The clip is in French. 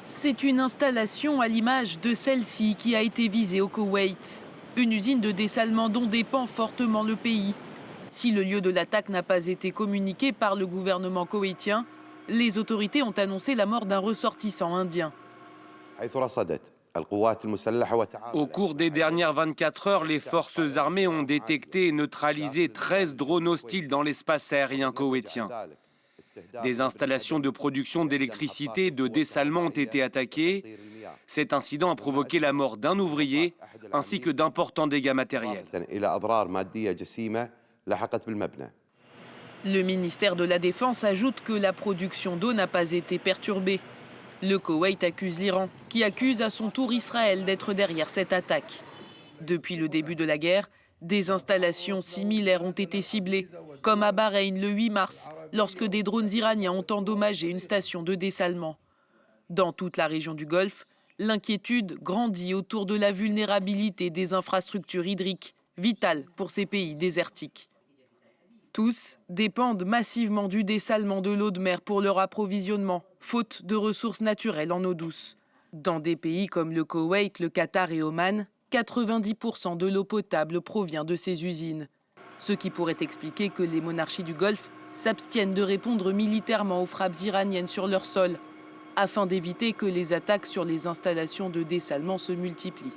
C'est une installation à l'image de celle-ci qui a été visée au Koweït. Une usine de dessalement dont dépend fortement le pays. Si le lieu de l'attaque n'a pas été communiqué par le gouvernement koweïtien, les autorités ont annoncé la mort d'un ressortissant indien. Au cours des dernières 24 heures, les forces armées ont détecté et neutralisé 13 drones hostiles dans l'espace aérien koweïtien. Des installations de production d'électricité et de dessalement ont été attaquées. Cet incident a provoqué la mort d'un ouvrier ainsi que d'importants dégâts matériels. Le ministère de la Défense ajoute que la production d'eau n'a pas été perturbée. Le Koweït accuse l'Iran, qui accuse à son tour Israël d'être derrière cette attaque. Depuis le début de la guerre, des installations similaires ont été ciblées, comme à Bahreïn le 8 mars, lorsque des drones iraniens ont endommagé une station de dessalement. Dans toute la région du Golfe, l'inquiétude grandit autour de la vulnérabilité des infrastructures hydriques, vitales pour ces pays désertiques. Tous dépendent massivement du dessalement de l'eau de mer pour leur approvisionnement, faute de ressources naturelles en eau douce. Dans des pays comme le Koweït, le Qatar et Oman, 90% de l'eau potable provient de ces usines. Ce qui pourrait expliquer que les monarchies du Golfe s'abstiennent de répondre militairement aux frappes iraniennes sur leur sol, afin d'éviter que les attaques sur les installations de dessalement se multiplient.